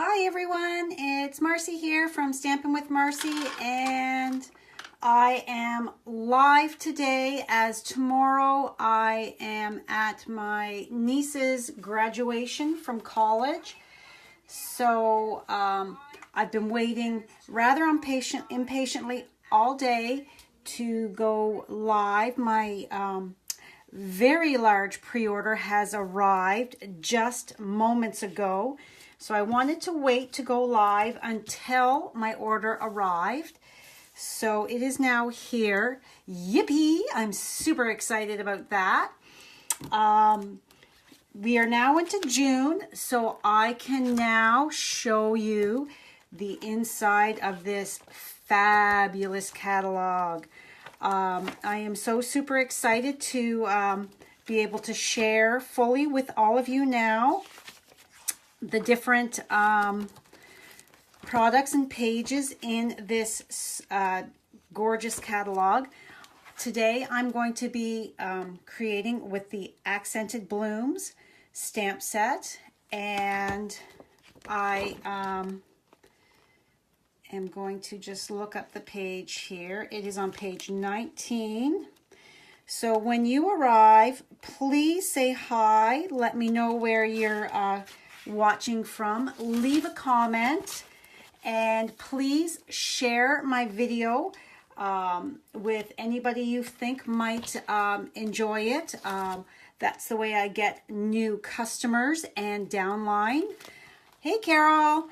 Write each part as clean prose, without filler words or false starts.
Hi everyone, it's Marcy here from Stampin' with Marcy, and I am live today as tomorrow I am at my niece's graduation from college. So I've been waiting rather impatiently all day to go live. My very large pre-order has arrived just moments ago. So I wanted to wait to go live until my order arrived. So it is now here. Yippee! I'm super excited about that. We are now into June, so I can now show you the inside of this fabulous catalog. I am so super excited to be able to share fully with all of you now the different products and pages in this gorgeous catalog. Today I'm going to be creating with the Accented Blooms stamp set, and I am going to just look up the page here. It is on page 19. So when you arrive, please say hi. Let me know where you're watching from. Leave a comment, and please share my video with anybody you think might enjoy it. That's the way I get new customers and downline. Hey Carol,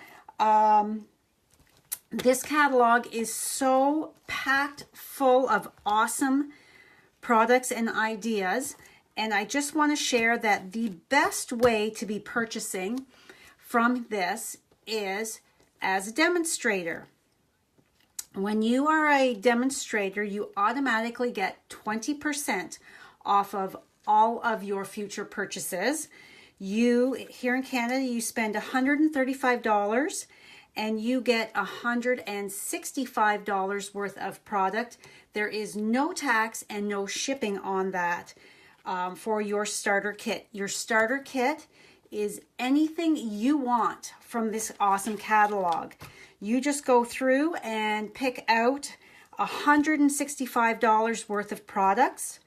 this catalog is so packed full of awesome products and ideas, and I just want to share that the best way to be purchasing from this is as a demonstrator. When you are a demonstrator, you automatically get 20% off of all of your future purchases. Here in Canada, you spend $135 and you get $165 worth of product. There is no tax and no shipping on that for your starter kit. Your starter kit is anything you want from this awesome catalog. You just go through and pick out $165 worth of products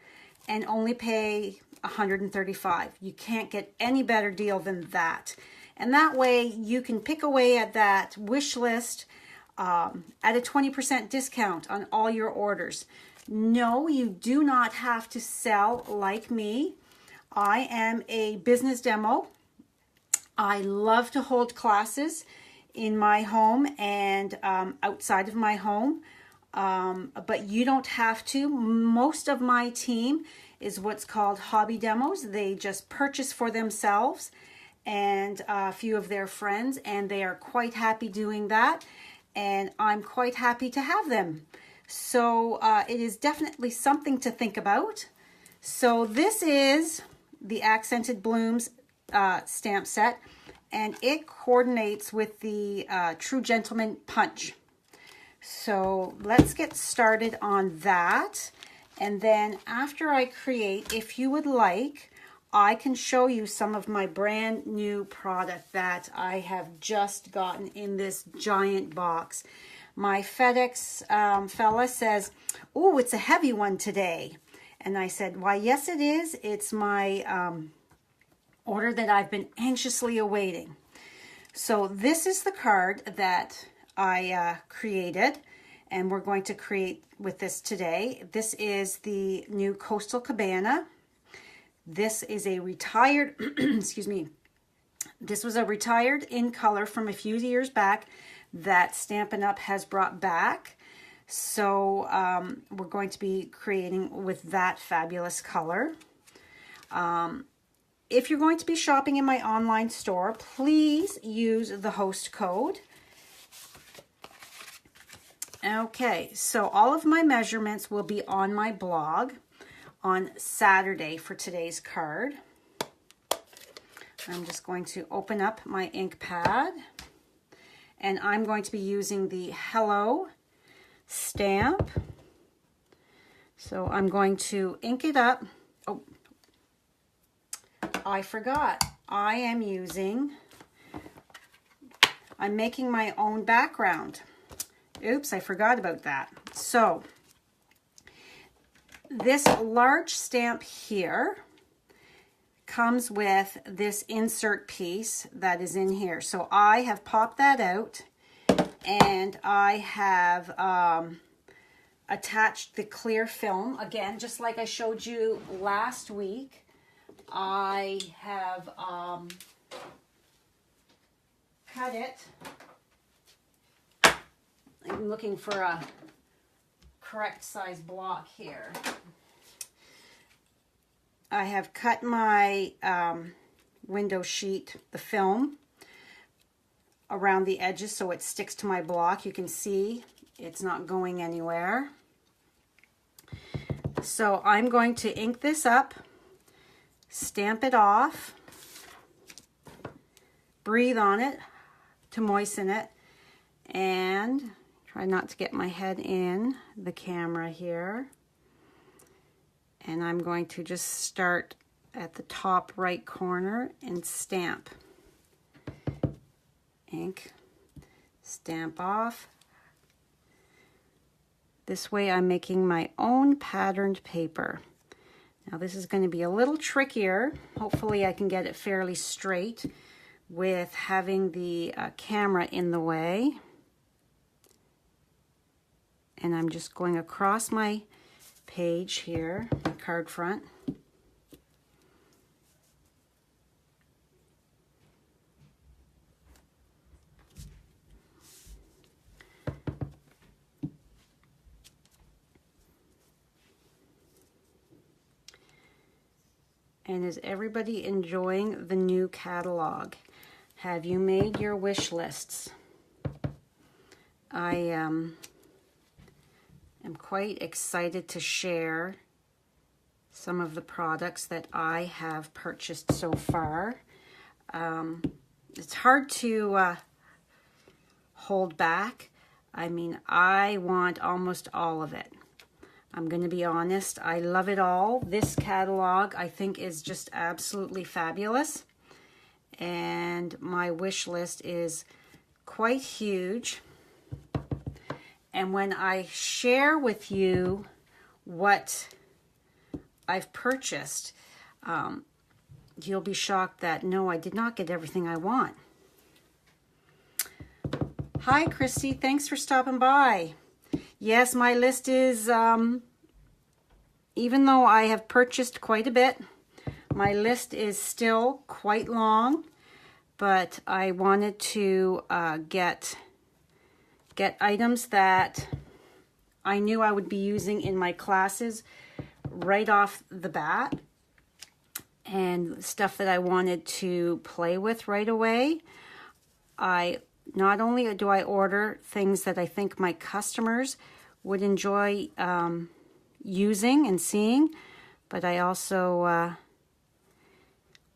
and only pay $135. You can't get any better deal than that. And that way you can pick away at that wish list at a 20% discount on all your orders. No, you do not have to sell like me. I am a business demo. I love to hold classes in my home and outside of my home, but you don't have to. Most of my team is what's called hobby demos. They just purchase for themselves and a few of their friends, and they are quite happy doing that, and I'm quite happy to have them. So it is definitely something to think about. So this is the Accented Blooms stamp set, and it coordinates with the True Gentleman Punch. So let's get started on that, and then after I create, if you would like, I can show you some of my brand new product that I have just gotten in this giant box. My FedEx fella says, "Oh, it's a heavy one today." And I said, "Why, yes it is. It's my order that I've been anxiously awaiting." So this is the card that I created, and we're going to create with this today. This is the new Coastal Cabana. This is a retired, excuse me, this was a retired in color from a few years back that Stampin' Up! Has brought back. So we're going to be creating with that fabulous color. If you're going to be shopping in my online store, please use the host code. Okay, so all of my measurements will be on my blog on Saturday for today's card. I'm just going to open up my ink pad, and I'm going to be using the Hello stamp. So I'm going to ink it up. Oh, I forgot. I am using I'm making my own background. Oops, I forgot about that. So this large stamp here comes with this insert piece that is in here. So I have popped that out, and I have attached the clear film. Again, just like I showed you last week, I have cut it. I'm looking for a correct size block here. I have cut my window sheet, the film, around the edges so it sticks to my block. You can see it's not going anywhere. So I'm going to ink this up, stamp it off, breathe on it to moisten it, and try not to get my head in the camera here. And I'm going to just start at the top right corner and stamp. Ink, stamp off. This way I'm making my own patterned paper. Now this is going to be a little trickier. Hopefully I can get it fairly straight with having the camera in the way. And I'm just going across my page here, my card front. And is everybody enjoying the new catalog? Have you made your wish lists? I am quite excited to share some of the products that I have purchased so far. It's hard to hold back. I mean, I want almost all of it. I'm going to be honest, I love it all. This catalog I think is just absolutely fabulous. And my wish list is quite huge. And when I share with you what I've purchased, you'll be shocked that no, I did not get everything I want. Hi, Christy. Thanks for stopping by. Yes, my list is, even though I have purchased quite a bit, my list is still quite long, but I wanted to get items that I knew I would be using in my classes right off the bat, and stuff that I wanted to play with right away. Not only do I order things that I think my customers would enjoy using and seeing, but I also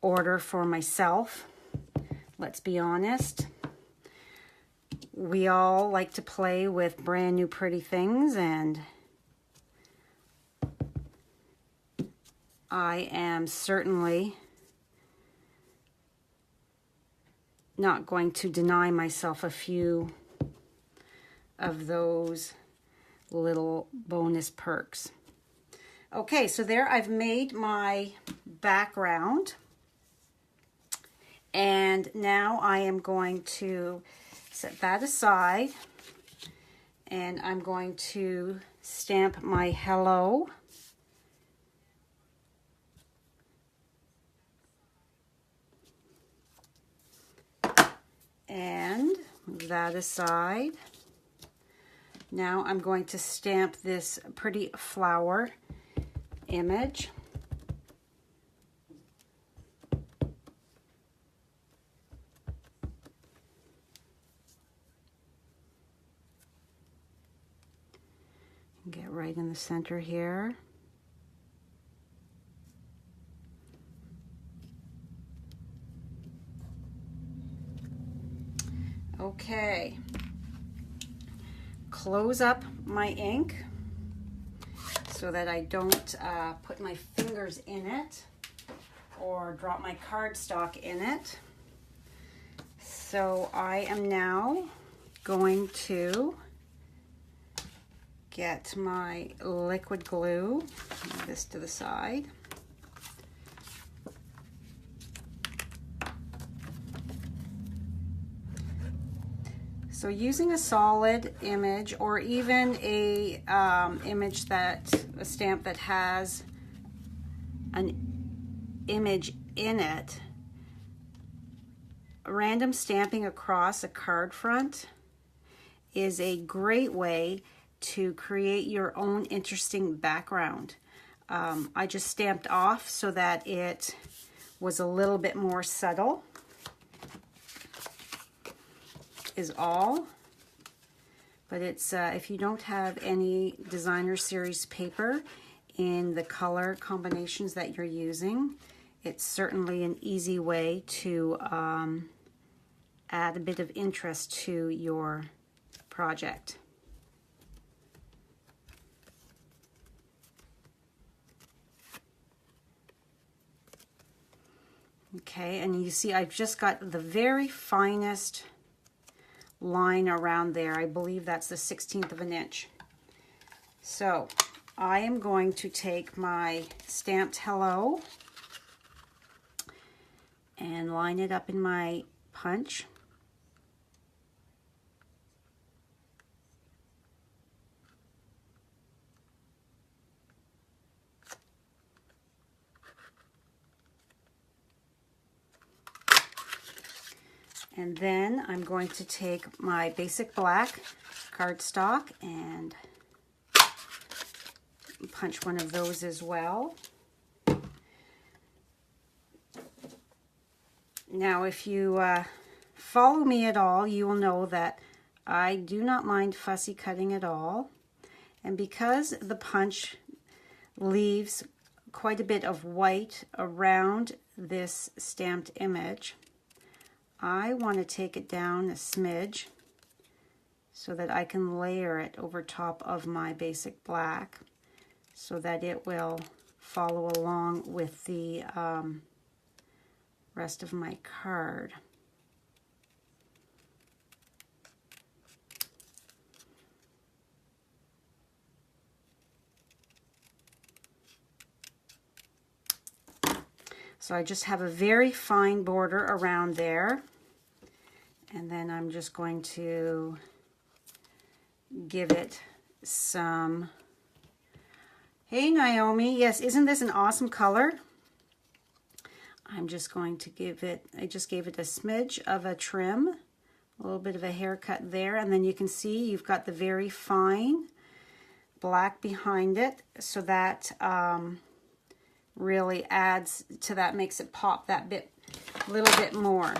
order for myself. Let's be honest. We all like to play with brand new pretty things, and I am certainly not going to deny myself a few of those little bonus perks. Okay, so there I've made my background, and now I am going to set that aside, and I'm going to stamp my hello. And move that aside. Now I'm going to stamp this pretty flower image. Get right in the center here. Okay, close up my ink so that I don't put my fingers in it or drop my cardstock in it. So I am now going to get my liquid glue, move this to the side. So using a solid image, or even a a stamp that has an image in it, random stamping across a card front is a great way to create your own interesting background. I just stamped off so that it was a little bit more subtle, is all. But it's if you don't have any designer series paper in the color combinations that you're using, it's certainly an easy way to add a bit of interest to your project. Okay, and you see I've just got the very finest line around there. I believe that's the 1/16 of an inch. So I am going to take my stamped hello and line it up in my punch. And then I'm going to take my basic black cardstock and punch one of those as well. Now, if you follow me at all, you will know that I do not mind fussy cutting at all. And because the punch leaves quite a bit of white around this stamped image, I want to take it down a smidge so that I can layer it over top of my basic black so that it will follow along with the rest of my card. So I just have a very fine border around there, and then I'm just going to give it some, hey Naomi, yes, isn't this an awesome color? I'm just going to give it, I just gave it a smidge of a trim, a little bit of a haircut there, and then you can see you've got the very fine black behind it, so that really adds to that, makes it pop that bit, a little bit more.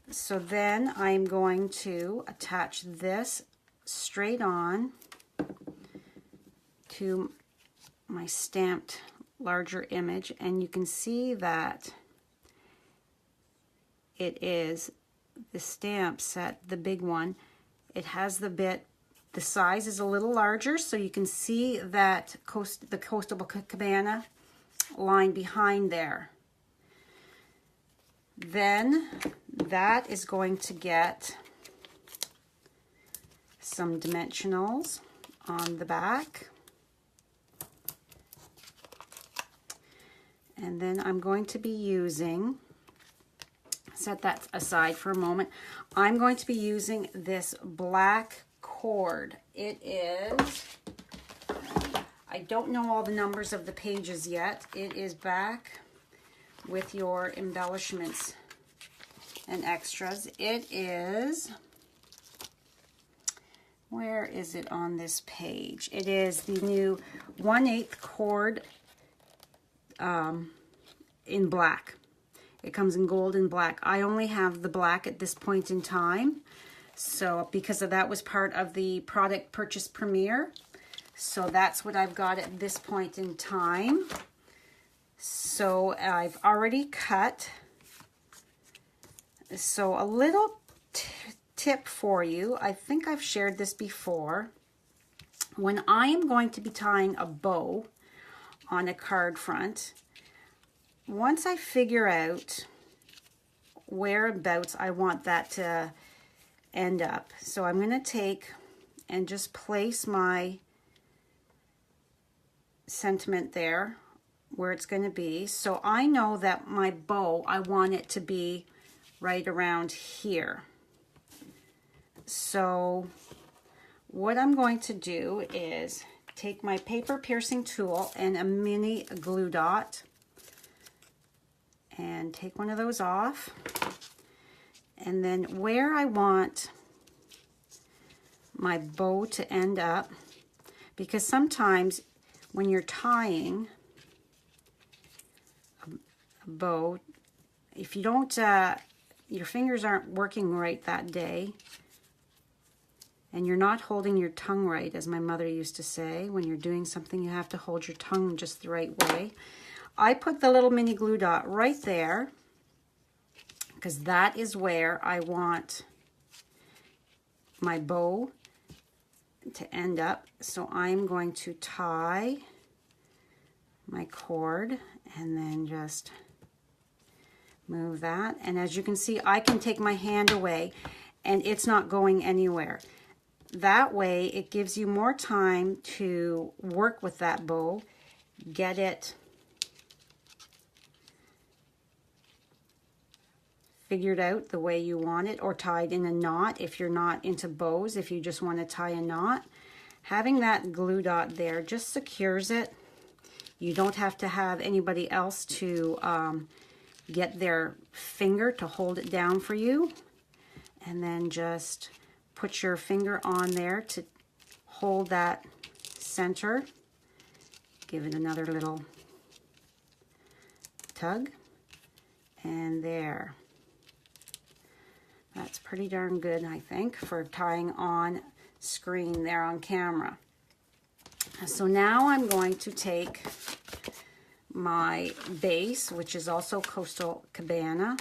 So then I'm going to attach this straight on to my stamped larger image, and you can see that it is the stamp set, the big one. It has the bit, the size is a little larger, so you can see that the Coastal Cabana line behind there. Then that is going to get some dimensionals on the back. And then I'm going to be using, set that aside for a moment, I'm going to be using this black cord. It is, I don't know all the numbers of the pages yet. It is back with your embellishments and extras. It is, where is it on this page? It is the new 1/8 cord in black. It comes in gold and black. I only have the black at this point in time, so because of that was part of the product purchase premiere, so that's what I've got at this point in time. So I've already cut. So a little tip for you, I think I've shared this before. When I am going to be tying a bow on a card front, once I figure out whereabouts I want that to end up. So I'm going to take and just place my sentiment there where it's going to be. So I know that my bow, I want it to be right around here. So what I'm going to do is take my paper piercing tool and a mini glue dot and take one of those off. And then where I want my bow to end up, because sometimes when you're tying a bow, if you don't, your fingers aren't working right that day, and you're not holding your tongue right, as my mother used to say, when you're doing something, you have to hold your tongue just the right way. I put the little mini glue dot right there because that is where I want my bow to end up. So I'm going to tie my cord and then just move that. And as you can see, I can take my hand away and it's not going anywhere. That way it gives you more time to work with that bow, get it figured out the way you want it, or tied in a knot if you're not into bows. If you just want to tie a knot, having that glue dot there just secures it. You don't have to have anybody else to get their finger to hold it down for you. And then just put your finger on there to hold that center. Give it another little tug. And there. That's pretty darn good, I think, for tying on screen there on camera. So now I'm going to take my base, which is also Coastal Cabana,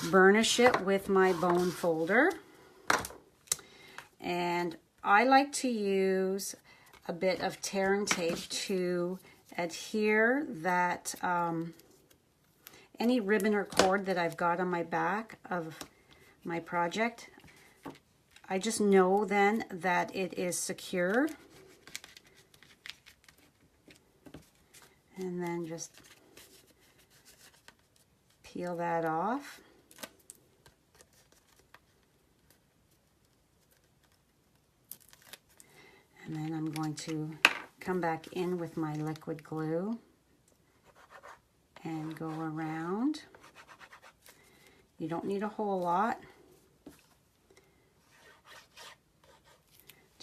burnish it with my bone folder. And I like to use a bit of tear and tape to adhere that any ribbon or cord that I've got on my back of my project. I just know then that it is secure. And then just peel that off. And then I'm going to come back in with my liquid glue and go around. You don't need a whole lot.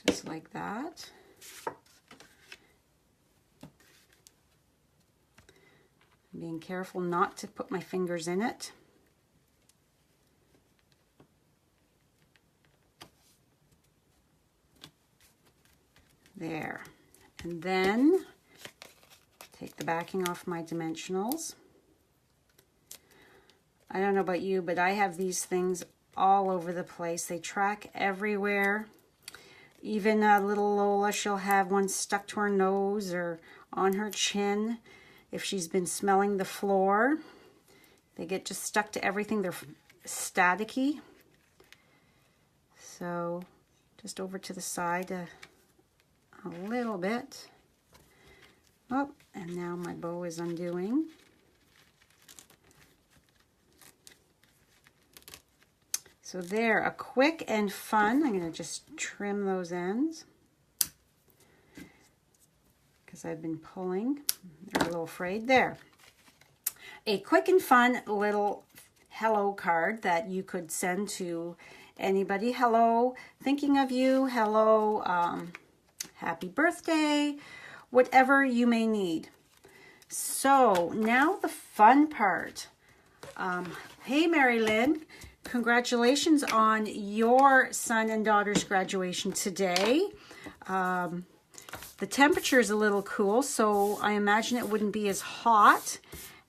Just like that. Being careful not to put my fingers in it. There. And then take the backing off my dimensionals. I don't know about you, but I have these things all over the place. They track everywhere. Even little Lola, she'll have one stuck to her nose or on her chin if she's been smelling the floor. They get just stuck to everything. They're staticky. So just over to the side a little bit. Oh, and now my bow is undoing. So there, a quick and fun, I'm going to just trim those ends because I've been pulling. They're a little frayed. There. A quick and fun little hello card that you could send to anybody. Hello, thinking of you. Hello, happy birthday, whatever you may need. So now the fun part. Hey, Mary Lynn. Congratulations on your son and daughter's graduation today. The temperature is a little cool, so I imagine it wouldn't be as hot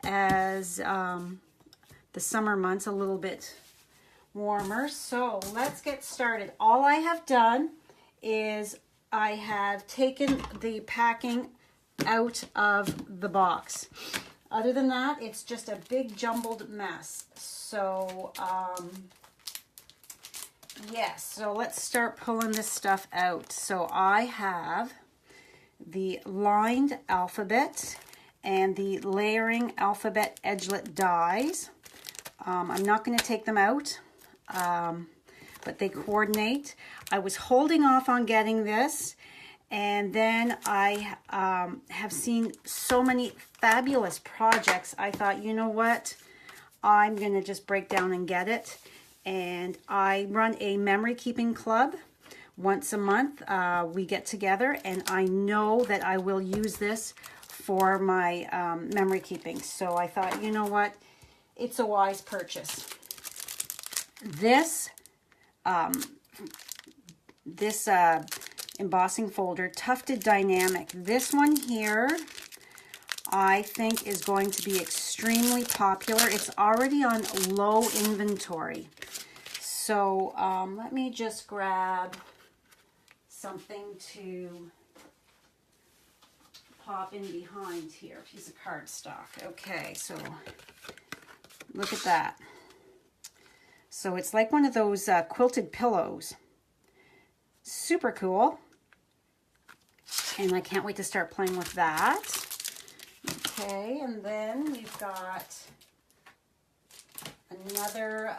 as the summer months, a little bit warmer. So let's get started. All I have done is I have taken the packing out of the box. Other than that, it's just a big jumbled mess. So, yes, so let's start pulling this stuff out. So I have the lined alphabet and the layering alphabet edgelet dies. I'm not going to take them out, but they coordinate. I was holding off on getting this, and then I have seen so many fabulous projects. I thought, you know what? I'm going to just break down and get it. And I run a memory keeping club. Once a month, we get together, and I know that I will use this for my memory keeping. So I thought, you know what? It's a wise purchase. This embossing folder, Tufted Dynamic. This one here, I think, is going to be extremely popular. It's already on low inventory. So let me just grab something to pop in behind here. A piece of cardstock. Okay, so look at that. So it's like one of those quilted pillows. Super cool. And I can't wait to start playing with that. Okay, and then we've got another,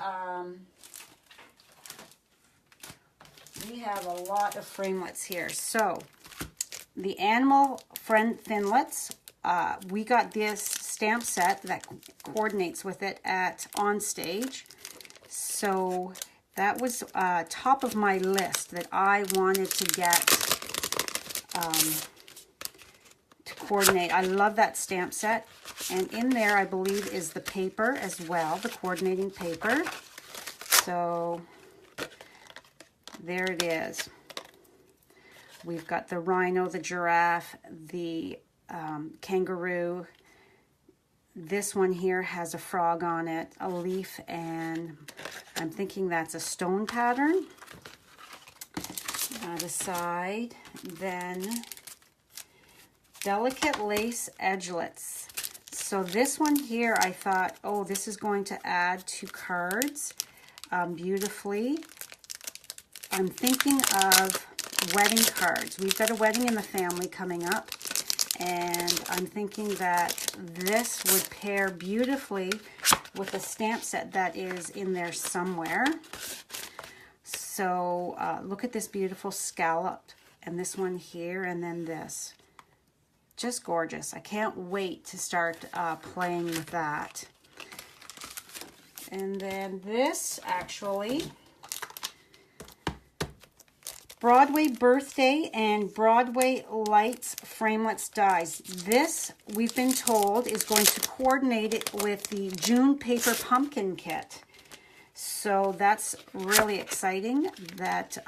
we have a lot of framelits here. So the Animal Friend Thinlits, we got this stamp set that coordinates with it at Onstage. So that was top of my list that I wanted to get to coordinate. I love that stamp set. And in there, I believe, is the paper as well, the coordinating paper. So there it is. We've got the rhino, the giraffe, the kangaroo. This one here has a frog on it, a leaf, and I'm thinking that's a stone pattern. That aside, then delicate lace edgelets. So this one here, I thought, oh, this is going to add to cards beautifully. I'm thinking of wedding cards. We've got a wedding in the family coming up, and I'm thinking that this would pair beautifully with a stamp set that is in there somewhere. So look at this beautiful scallop, and this one here, and then this. Just gorgeous. I can't wait to start playing with that. And then this, actually, Broadway Birthday and Broadway Lights Framelits Dies. This, we've been told, is going to coordinate it with the June Paper Pumpkin Kit. So that's really exciting that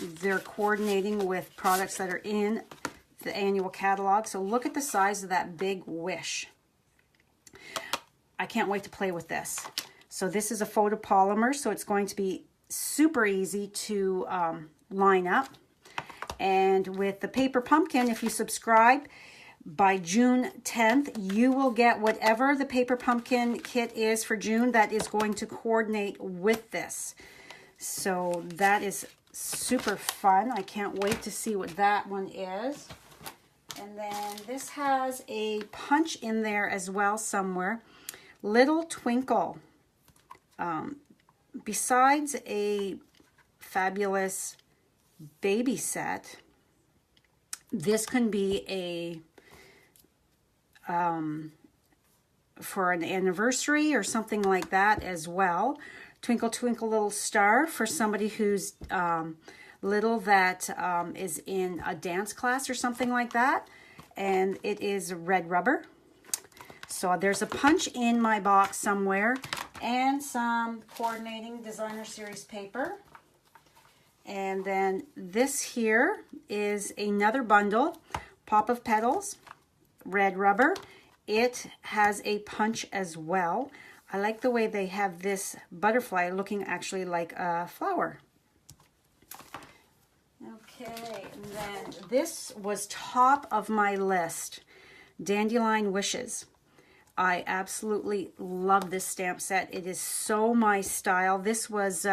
they're coordinating with products that are in the annual catalog. So look at the size of that big wish. I can't wait to play with this. So this is a photopolymer, so it's going to be super easy to line up. And with the paper pumpkin, if you subscribe by June 10th, you will get whatever the paper pumpkin kit is for June that is going to coordinate with this. So that is super fun. I can't wait to see what that one is. And then this has a punch in there as well somewhere. Little Twinkle. Besides a fabulous baby set, this can be a for an anniversary or something like that as well. Twinkle Twinkle Little Star for somebody who's little that is in a dance class or something like that. And it is red rubber. So there's a punch in my box somewhere and some coordinating designer series paper. And then this here is another bundle, Pop of Petals, red rubber. It has a punch as well. I like the way they have this butterfly looking actually like a flower. Okay, and then this was top of my list. Dandelion Wishes. I absolutely love this stamp set. It is so my style. This was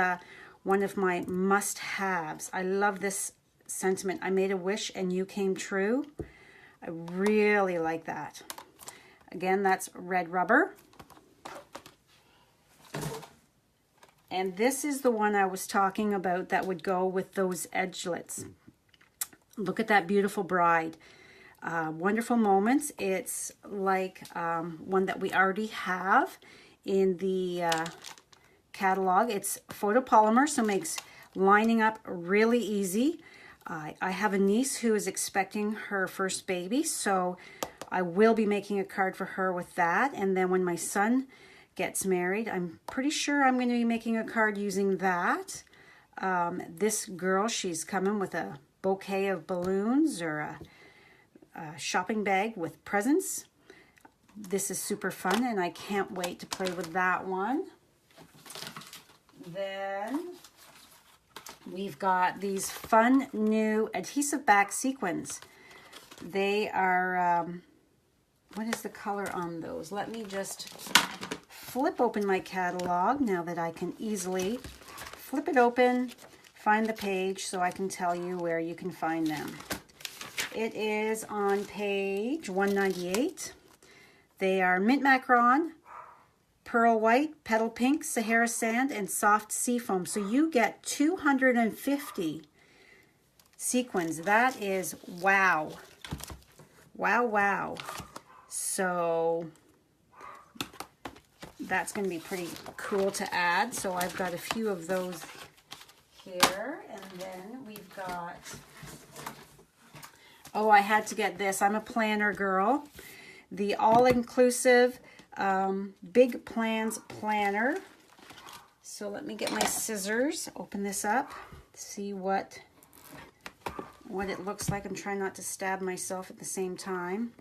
one of my must-haves. I love this sentiment. I made a wish and you came true. I really like that. Again, that's red rubber. And this is the one I was talking about that would go with those edgelets. Look at that beautiful bride. Wonderful Moments. It's like one that we already have in the catalog. It's photopolymer, so makes lining up really easy. I have a niece who is expecting her first baby, so I will be making a card for her with that. And then when my son gets married, I'm pretty sure I'm going to be making a card using that. This girl, she's coming with a bouquet of balloons or a shopping bag with presents. This is super fun and I can't wait to play with that one. Then we've got these fun new adhesive back sequins. They are, what is the color on those? Let me just flip open my catalog now that I can easily flip it open, find the page so I can tell you where you can find them. It is on page 198. They are mint macaron, pearl white, petal pink, Sahara sand, and soft seafoam. So you get 250 sequins. That is wow. Wow, wow. So that's going to be pretty cool to add. So I've got a few of those here. And then we've got, oh, I had to get this. I'm a planner girl. The all-inclusive Big Plans Planner. So let me get my scissors, open this up, see what it looks like. I'm trying not to stab myself at the same time.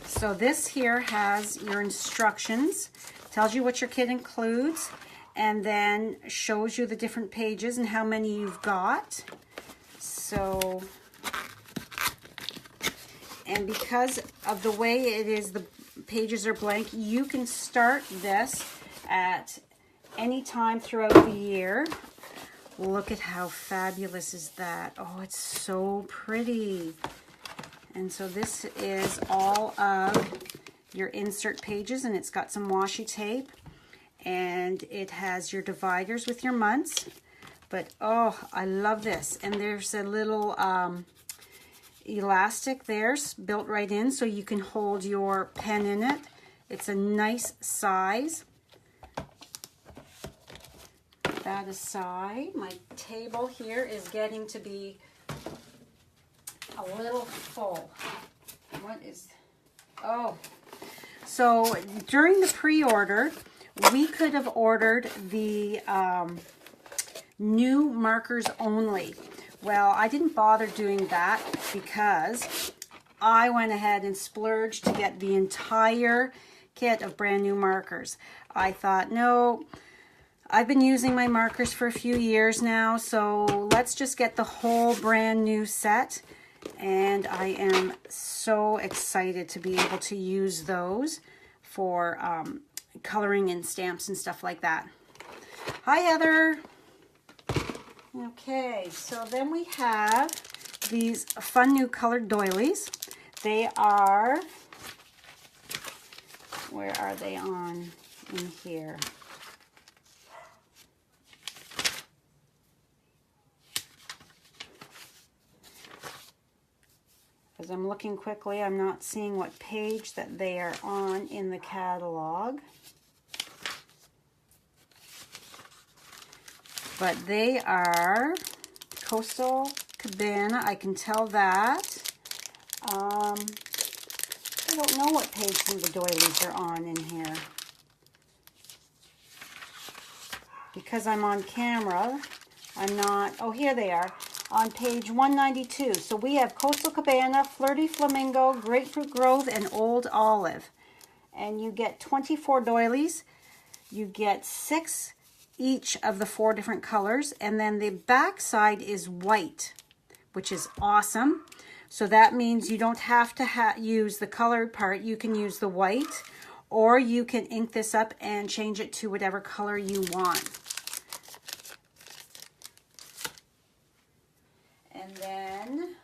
So this here has your instructions, tells you what your kit includes, and then shows you the different pages and how many you've got. So, and because of the way it is, the pages are blank, you can start this at any time throughout the year. Look at how fabulous is that. Oh, it's so pretty. And so this is all of your insert pages, and it's got some washi tape, and it has your dividers with your months. But oh, I love this. And there's a little elastic there built right in so you can hold your pen in it. It's a nice size. Put that aside. My table here is getting to be a little full. What is, oh, so during the pre-order, we could have ordered the new markers only. Well, I didn't bother doing that because I went ahead and splurged to get the entire kit of brand new markers. I thought, no, I've been using my markers for a few years now, so let's just get the whole brand new set. And I am so excited to be able to use those for coloring in stamps and stuff like that. Hi, Heather. Okay, so then we have these fun new colored doilies. They are, where are they on in here? As I'm looking quickly, I'm not seeing what page that they are on in the catalog. But they are Coastal Cabana, I can tell that. I don't know what page some of the doilies are on in here. Because I'm on camera, I'm not, oh, here they are. On page 192. So we have Coastal Cabana, Flirty Flamingo, Grapefruit Grove, and Old Olive. And you get 24 doilies. You get 6 each of the 4 different colors. And then the back side is white, which is awesome. So that means you don't have to use the colored part. You can use the white, or you can ink this up and change it to whatever color you want. And then,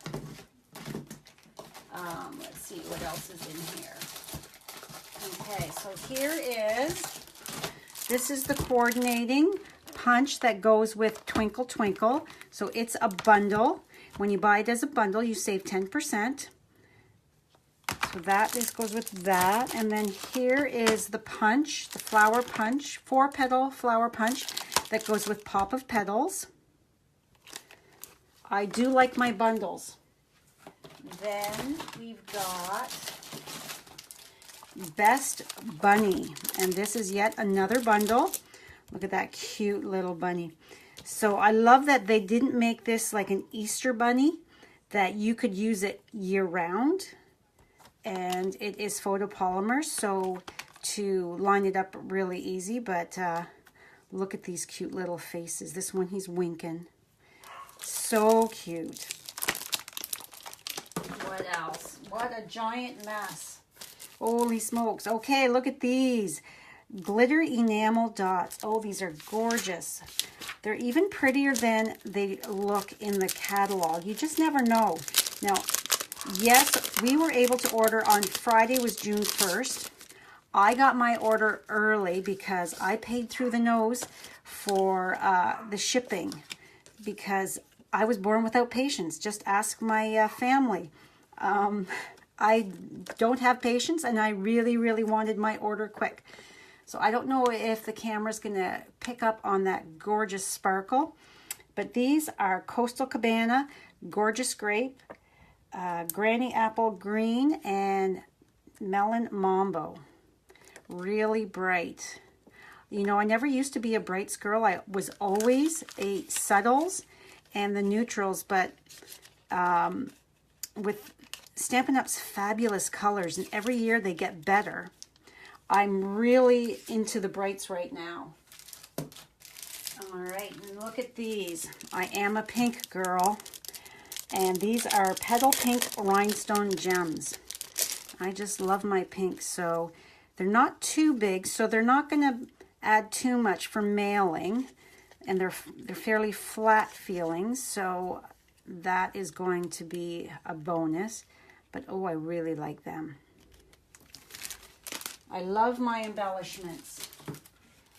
let's see what else is in here. Okay, so this is the coordinating punch that goes with Twinkle Twinkle. So it's a bundle. When you buy it as a bundle, you save 10%. So goes with that. And then here is the punch, the flower punch, 4-petal flower punch that goes with Pop of Petals. I do like my bundles. Then we've got Best Bunny, and this is yet another bundle. Look at that cute little bunny. So I love that they didn't make this like an Easter bunny, that you could use it year round, and it is photopolymer, so to line it up really easy. But look at these cute little faces. This one, he's winking. So cute. What else? What a giant mess. Holy smokes. Okay, look at these. Glitter enamel dots. Oh, these are gorgeous. They're even prettier than they look in the catalog. You just never know. Now, yes, we were able to order on Friday, was June 1st. I got my order early because I paid through the nose for the shipping, because I was born without patience. Just ask my family. I don't have patience, and I really, really wanted my order quick. So I don't know if the camera's going to pick up on that gorgeous sparkle. But these are Coastal Cabana, Gorgeous Grape, Granny Apple Green, and Melon Mambo. Really bright. You know, I never used to be a brights girl. I was always a subtles and the neutrals, but with Stampin' Up's fabulous colors, and every year they get better, I'm really into the brights right now. All right, and look at these. I am a pink girl, and these are Petal Pink Rhinestone Gems. I just love my pink, so they're not too big, so they're not going to add too much for mailing, and they're fairly flat feeling, so that is going to be a bonus. But oh, I really like them. I love my embellishments.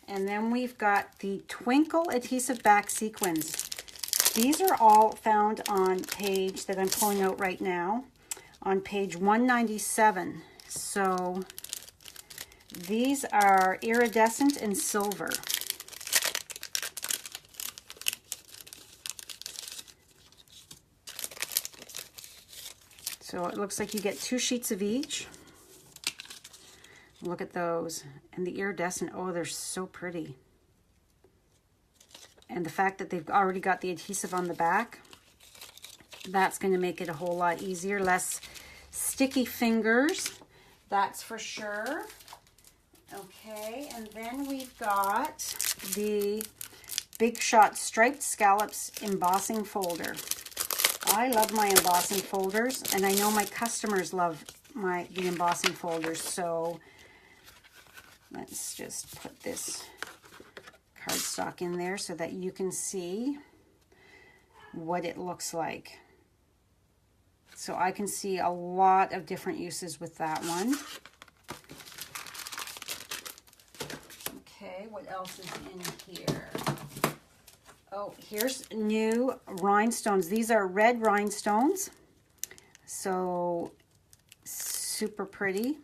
And then we've got the Twinkle Adhesive Back Sequins. These are all found on page that I'm pulling out right now, on page 197. So these are iridescent and silver. So it looks like you get 2 sheets of each. Look at those. And the iridescent, oh, they're so pretty. And the fact that they've already got the adhesive on the back, that's going to make it a whole lot easier. Less sticky fingers, that's for sure. Okay, and then we've got the Big Shot Striped Scallops Embossing Folder. I love my embossing folders, and I know my customers love the embossing folders, so let's just put this cardstock in there so that you can see what it looks like. So I can see a lot of different uses with that one. Okay, what else is in here? Oh, here's new rhinestones. These are red rhinestones. So super pretty.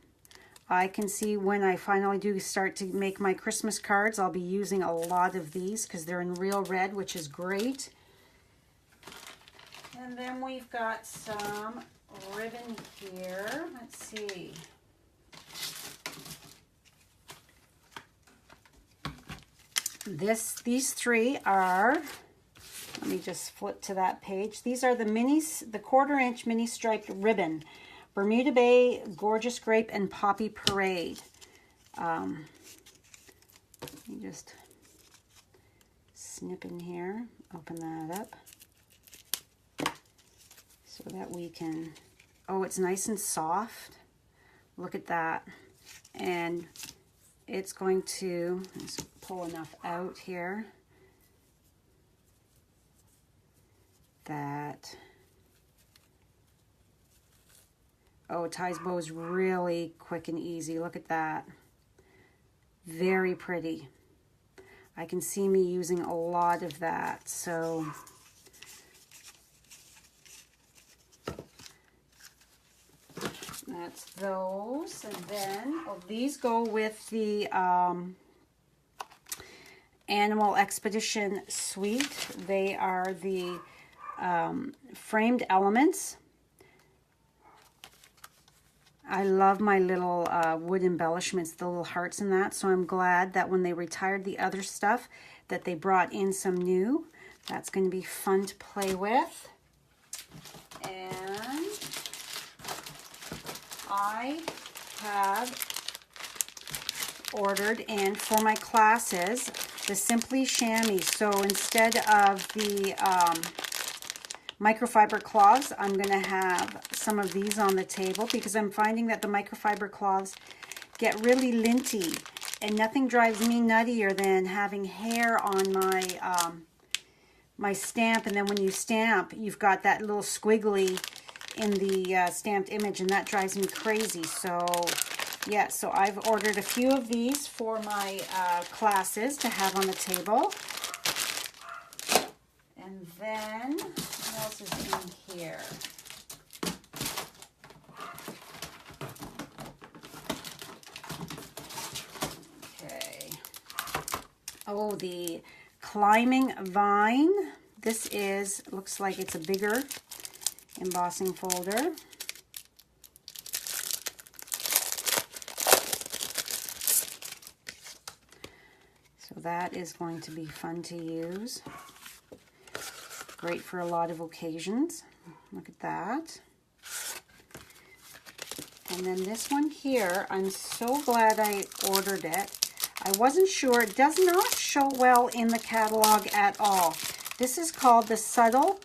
I can see when I finally do start to make my Christmas cards, I'll be using a lot of these because they're in real red, which is great. And then we've got some ribbon here. Let's see. These 3 are, let me just flip to that page. These are the 1/4-inch mini striped ribbon. Bermuda Bay, Gorgeous Grape, and Poppy Parade. Let me just snip in here, open that up so that we can, oh, it's nice and soft. Look at that. And it's going to, let's pull enough out here that, oh, it ties bows really quick and easy. Look at that. Very pretty. I can see me using a lot of that. So that's those. And then, oh, these go with the Animal Expedition Suite. They are the framed elements. I love my little wood embellishments, the little hearts and that, so I'm glad that when they retired the other stuff that they brought in some new. That's going to be fun to play with. And I have ordered, and for my classes, the Simply Chamois. So instead of the microfiber cloths, I'm going to have some of these on the table because I'm finding that the microfiber cloths get really linty, and nothing drives me nuttier than having hair on my my stamp, and then when you stamp, you've got that little squiggly in the stamped image, and that drives me crazy. So yeah, so I've ordered a few of these for my classes to have on the table. And then, what else is in here? Okay. Oh, the Climbing Vine. This is, looks like it's a bigger embossing folder. So that is going to be fun to use. Great for a lot of occasions. Look at that. And then this one here, I'm so glad I ordered it. I wasn't sure. It does not show well in the catalog at all. This is called the Subtle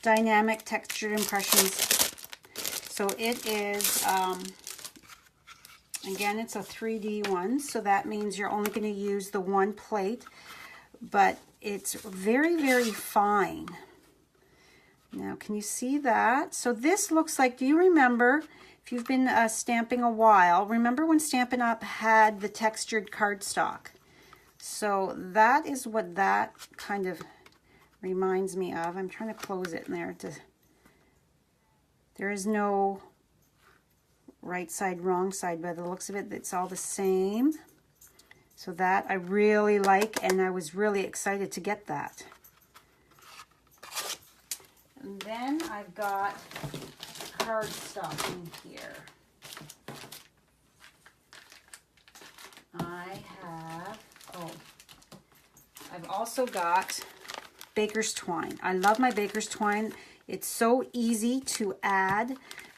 Dynamic Textured Impressions. So it is, again, it's a 3D one. So that means you're only going to use the one plate. But it's very, very fine. Now, can you see that? So this looks like, do you remember, if you've been stamping a while, remember when Stampin' Up! Had the textured cardstock? So that is what that kind of reminds me of. I'm trying to close it in there. There is no right side, wrong side. By the looks of it, it's all the same. So that I really like, and I was really excited to get that. And then I've got cardstock in here. I've also got baker's twine. I love my baker's twine. It's so easy to add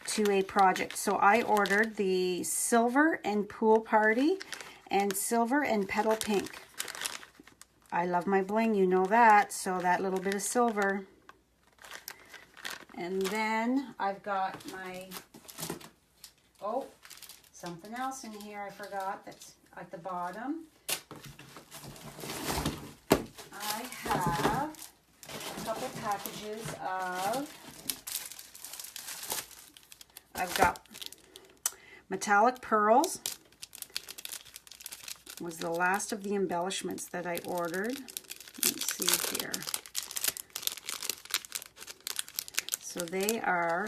to a project. So I ordered the Silver and Pool Party and Silver and Petal Pink. I love my bling, you know that. So that little bit of silver. And then I've got my, oh, something else in here I forgot that's at the bottom. I have a couple packages of, I've got metallic pearls. Was the last of the embellishments that I ordered. Let's see here. So they are,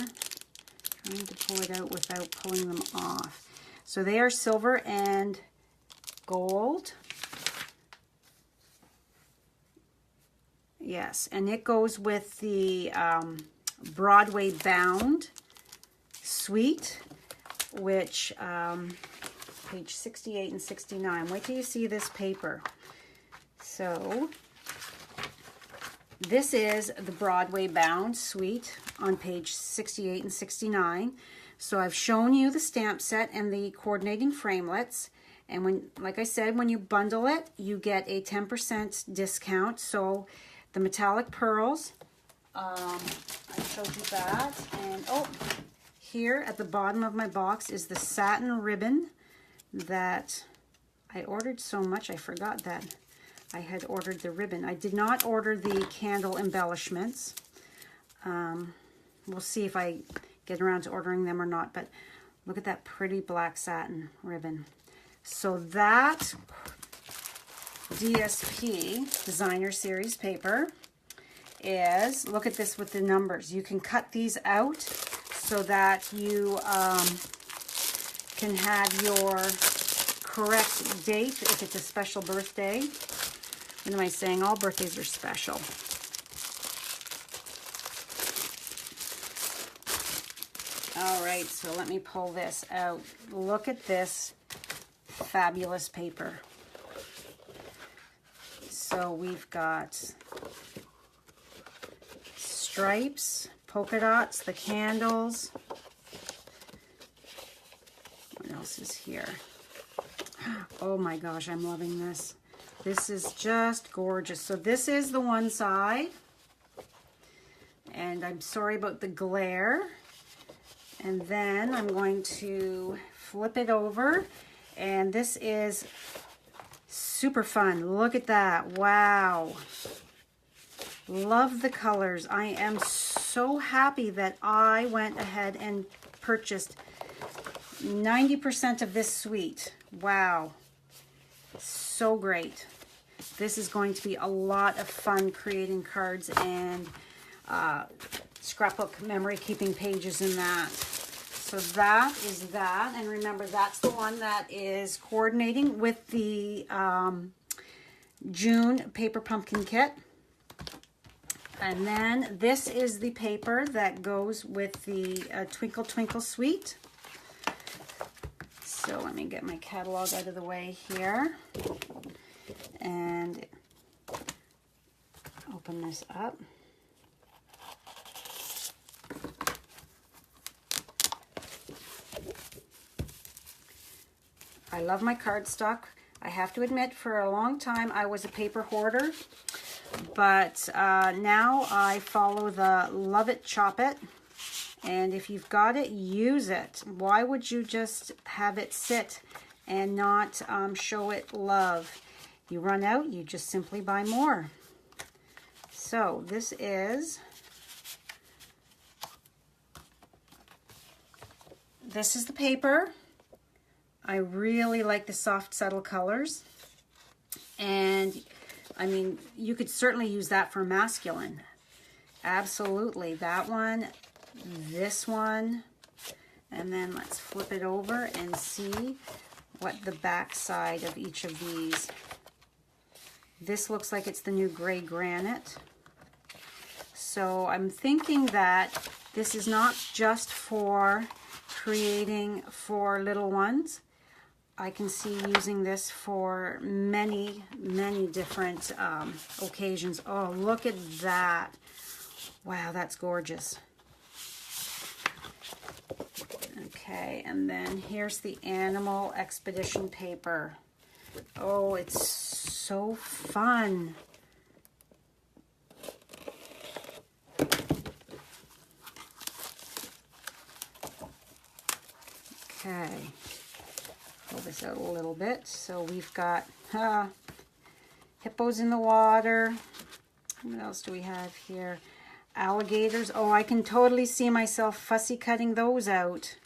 trying to pull it out without pulling them off. So they are silver and gold. Yes, and it goes with the Broadway Bound suite, which page 68 and 69. Wait till you see this paper. So this is the Broadway Bound suite on page 68 and 69. So I've shown you the stamp set and the coordinating framelets, And when, like I said, when you bundle it, you get a 10% discount. So the metallic pearls, I showed you that. And oh, here at the bottom of my box is the satin ribbon that I ordered so much I forgot that I had ordered the ribbon. I did not order the candle embellishments. We'll see if I get around to ordering them or not, but look at that pretty black satin ribbon. So that DSP, Designer Series paper, is, look at this with the numbers. You can cut these out so that you can have your correct date if it's a special birthday. What am I saying? All birthdays are special. All right, so let me pull this out. Look at this fabulous paper. So we've got stripes, polka dots, the candles. What else is here? Oh my gosh, I'm loving this. This is just gorgeous. So this is the one side. And I'm sorry about the glare. And then I'm going to flip it over. And this is super fun. Look at that. Wow. Love the colors. I am so happy that I went ahead and purchased 90% of this suite. Wow. So great. This is going to be a lot of fun creating cards and scrapbook memory keeping pages in that. So that is that. And remember, that's the one that is coordinating with the June Paper Pumpkin Kit. And then this is the paper that goes with the Twinkle Twinkle Suite. So let me get my catalog out of the way here. And open this up. I love my cardstock. I have to admit, for a long time I was a paper hoarder, but now I follow the love it, chop it. And if you've got it, use it. Why would you just have it sit and not show it love? You run out, you just simply buy more. So this is the paper. I really like the soft, subtle colors. And I mean, you could certainly use that for masculine. Absolutely. That one, this one, and then let's flip it over and see what the back side of each of these. This looks like it's the new gray granite. So I'm thinking that this is not just for creating for little ones. I can see using this for many, many different occasions. Oh, look at that. Wow, that's gorgeous. Okay, and then here's the Animal Expedition paper. Oh, it's so fun. Okay, pull this out a little bit. So we've got hippos in the water. What else do we have here? Alligators. Oh, I can totally see myself fussy cutting those out.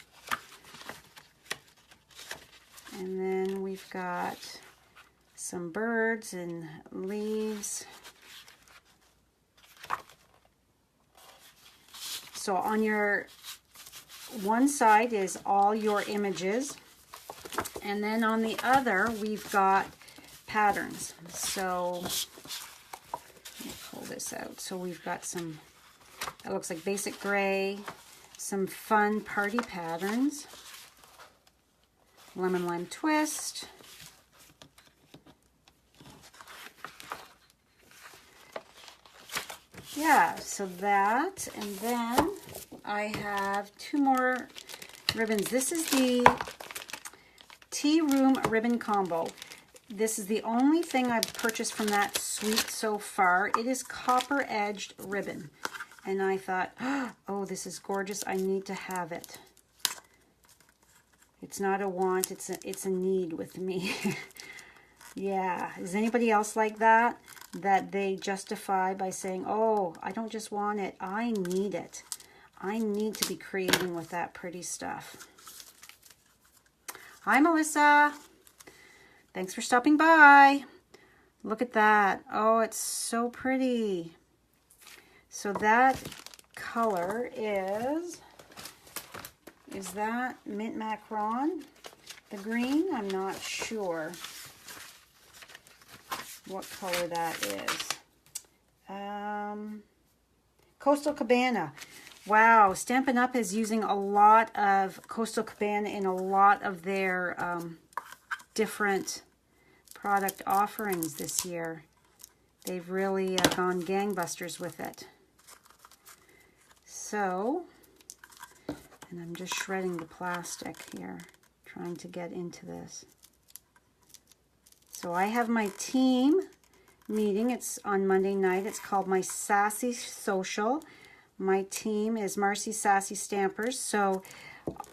And then we've got some birds and leaves. So on your one side is all your images, and then on the other we've got patterns. So let me pull this out. So we've got some, it looks like basic gray, some fun party patterns, lemon lime twist, yeah, so that, and then I have two more ribbons. This is the Tea Room Ribbon Combo. This is the only thing I've purchased from that suite so far. It is copper edged ribbon. And I thought, oh, this is gorgeous. I need to have it. It's not a want, it's a need with me. Yeah, is anybody else like that? That they justify by saying, oh, I don't just want it, I need it. I need to be creating with that pretty stuff. Hi, Melissa. Thanks for stopping by. Look at that. Oh, it's so pretty. So that color is that mint macaron? The green? I'm not sure what color that is. Coastal Cabana. Wow, Stampin' Up! Is using a lot of Coastal Cabana in a lot of their different product offerings this year. They've really gone gangbusters with it. So, and I'm just shredding the plastic here, trying to get into this. So I have my team meeting. It's on Monday night. It's called my Sassy Social. My team is Marcy Sassy Stampers. So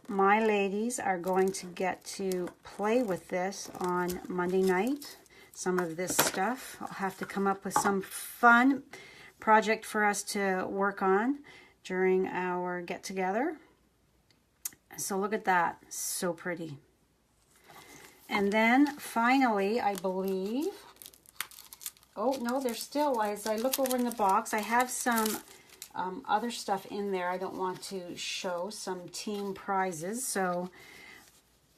my ladies are going to get to play with this on Monday night. Some of this stuff. I'll have to come up with some fun project for us to work on during our get-together. So look at that. So pretty. And then finally, I believe, oh no, there's still, as I look over in the box, I have some other stuff in there I don't want to show, some team prizes. So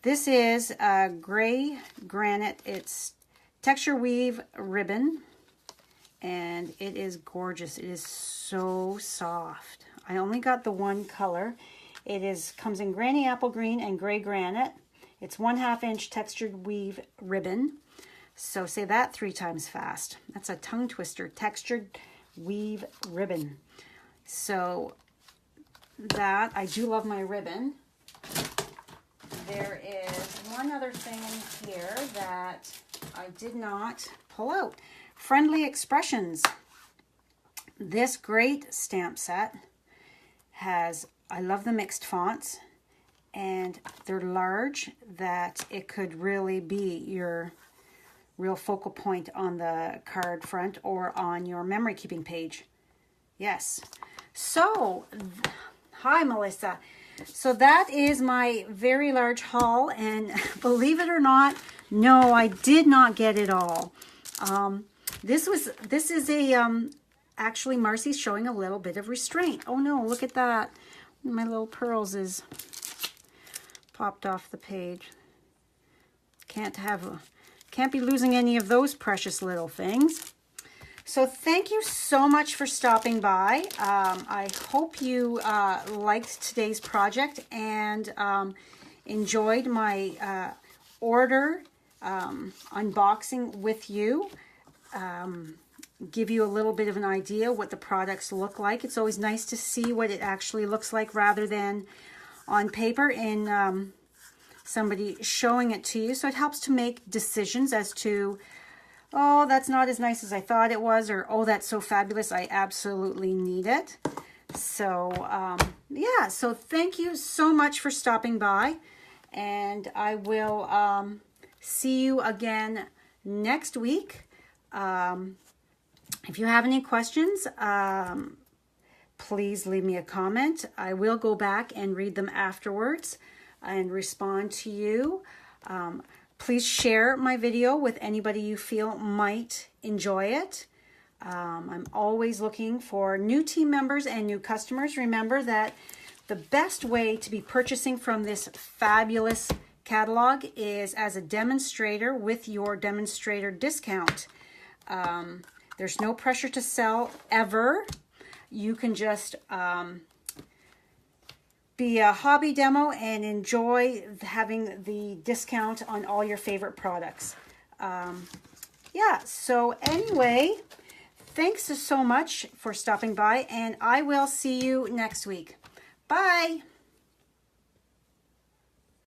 this is gray granite. It's texture weave ribbon, and it is gorgeous. It is so soft. I only got the one color. It comes in granny apple green and gray granite. It's 1/2 inch textured weave ribbon. So say that 3 times fast. That's a tongue twister. Textured weave ribbon. So that, I do love my ribbon. There is one other thing in here that I did not pull out. Friendly Expressions. This great stamp set has, I love the mixed fonts, and they're large, that it could really be your real focal point on the card front or on your memory keeping page. Yes. So, hi Melissa. So that is my very large haul, and believe it or not, no, I did not get it all. This is a actually Marcy's showing a little bit of restraint. Oh no, look at that. My little pearls is popped off the page. Can't be losing any of those precious little things. So thank you so much for stopping by. I hope you liked today's project and enjoyed my order unboxing with you. Give you a little bit of an idea what the products look like. It's always nice to see what it actually looks like rather than on paper and somebody showing it to you. So it helps to make decisions as to, oh, that's not as nice as I thought it was, or oh, that's so fabulous, I absolutely need it. So yeah, so thank you so much for stopping by, and I will see you again next week. If you have any questions, please leave me a comment. I will go back and read them afterwards and respond to you. Please share my video with anybody you feel might enjoy it. I'm always looking for new team members and new customers. Remember that the best way to be purchasing from this fabulous catalog is as a demonstrator with your demonstrator discount. There's no pressure to sell ever. You can just be a hobby demo and enjoy having the discount on all your favorite products. Yeah, so anyway, thanks so much for stopping by, and I will see you next week. Bye.